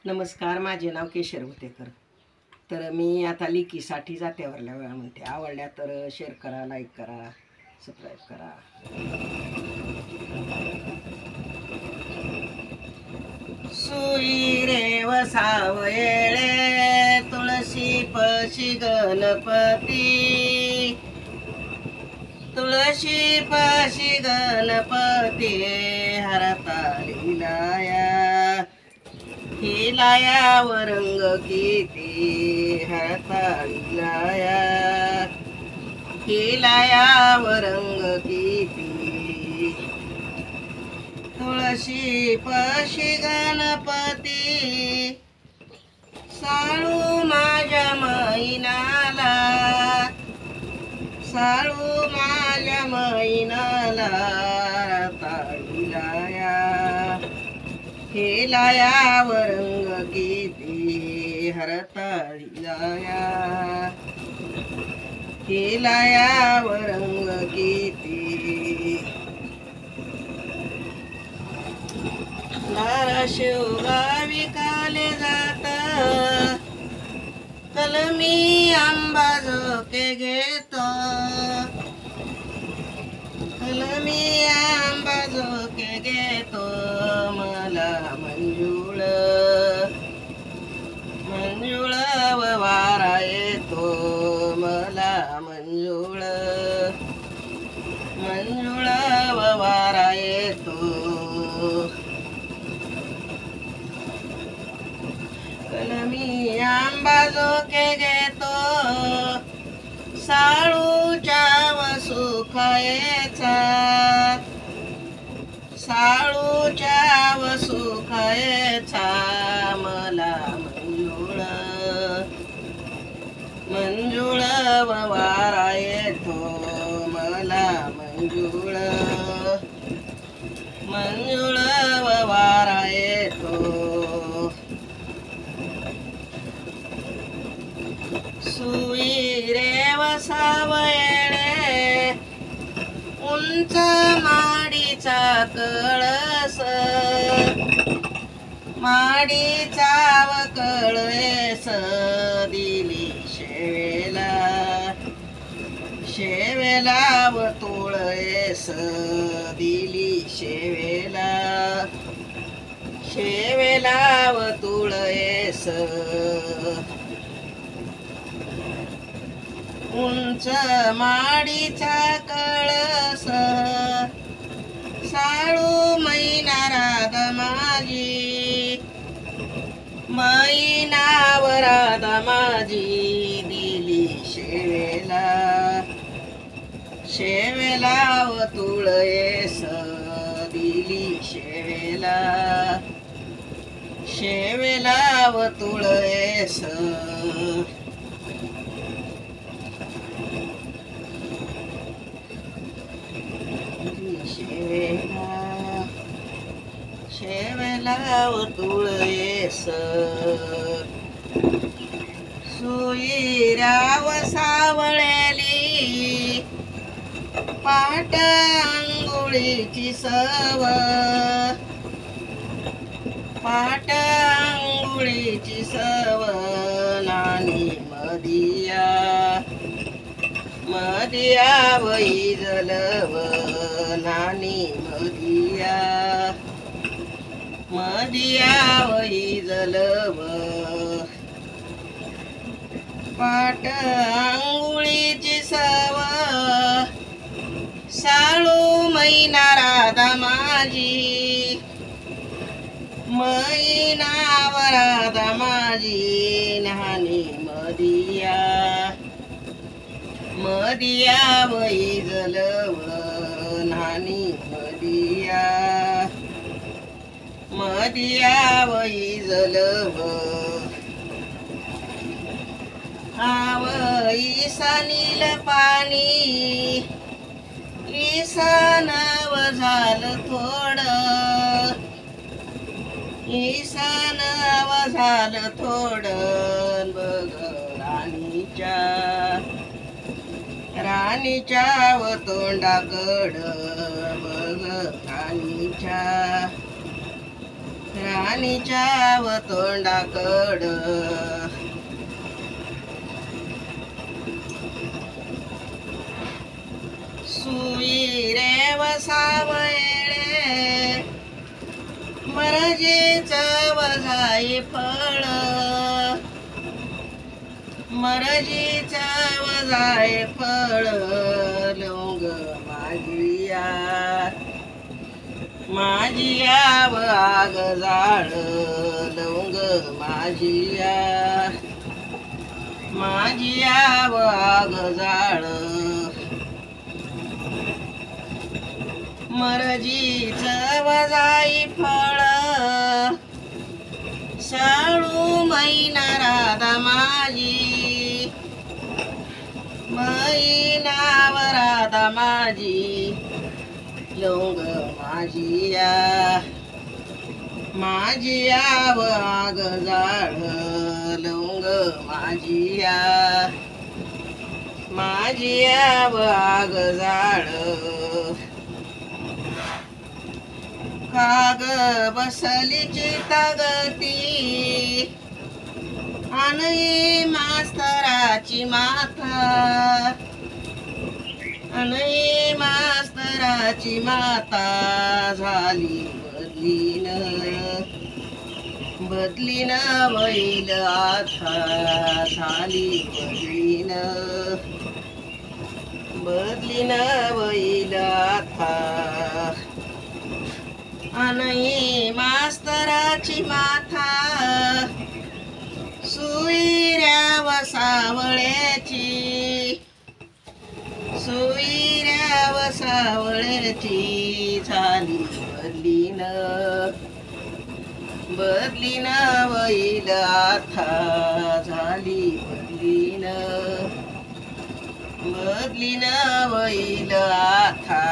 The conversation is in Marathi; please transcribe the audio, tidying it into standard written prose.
नमस्कार, माझे नाव केशर भुतेकर. तर मी आता लिकीसाठी जात्यावरल्या वेळा म्हणते. आवडल्या तर शेअर करा, लाईक करा, सबस्क्राईब करा. सुई रे वसावयेळे तुळशी पशी गणपती, तुळशी पशी गणपती हरताली लाया, हिलाया रंग किती हरताली लाया, हिलाया रंग किती. तुळशी पशी गणपती साळू माझ्या मैनाला, साळू माझ्या मैनाला रताळी लाया, हिलाया रंग किती हरताळी लाया, हिलाया रंग किती. धाराशिवगावी काले जात कलमी आंबा झोके घेतो, कलमी आंबा झोके घेतो. मला मंजुळ मंजुळ वारा येतो, मला मंजुळ मंजुळ वारा येतो. कलमी आंबा झोके घेतो, साळूच्या वसुखायेचा, साळूच्या वसुखायेचा. मला मंजुळ मंजुळ वारा येतो, मला मंजुळ मंजुळ वारा येतो. सुई रे वसावयेळे उंच माडीचा कळस, माडीचा व कळस दिली शेवेला, शेवेला व तुळस दिली शेवेला, शेवेला व तुळस. उंच माडीचा कळस साळू मैना राध माझी, मैनाव राध माझी दिली शेवेला, शेवेला व तुळस दिली शेवेला, शेवेला व तुळस. शेवेला शेवेला व तुळस. सुईराव सावळेली पाट अंघोळीची सव, पाट अंघोळीची सव. नानी मदिया मदिया वही जलव, नानी मदिया मदिया वही जलव. पाट अंघोळीची सव साळू मैना राधा माझी, मैनाव राधा माझी. नानी मदिया मदिया वही जलव, नानी मदिया मदिया वही जलव. आव ईसानील पाणी ईसानव झालं थोडं, ईसानव झालं थोडं. बघ राणीच्या राणीच्या व तोंडाकड, बघ राणीच्या राणीच्या व तोंडाकड सुई रे वसावळे मरजीच वजाई फळ मरजीच वजाई फळ लवंग माझिया माझिया व आग जाळ लवंग माझिया माझिया व आग जाळ मरजीच वजाई फळ साळू मैना राधा माझी मैनाव राधा माझी लवंग माझिया माझिया व आग जाळ लवंग माझिया माझिया व आग जाळ काग बसली चितागती आणि मास्तराची माथा आणि मास्तराची माता झाली बदलीन बदलीन बैल आता झाली बदलीन बदलीन बैल आता आणि मास्तराची माथा सुईऱ्या वसावळ्याची सुईऱ्या वसावळ्याची झाली बदलीन बदलीन बैल आता झाली बदलीन बदलीन बैल आता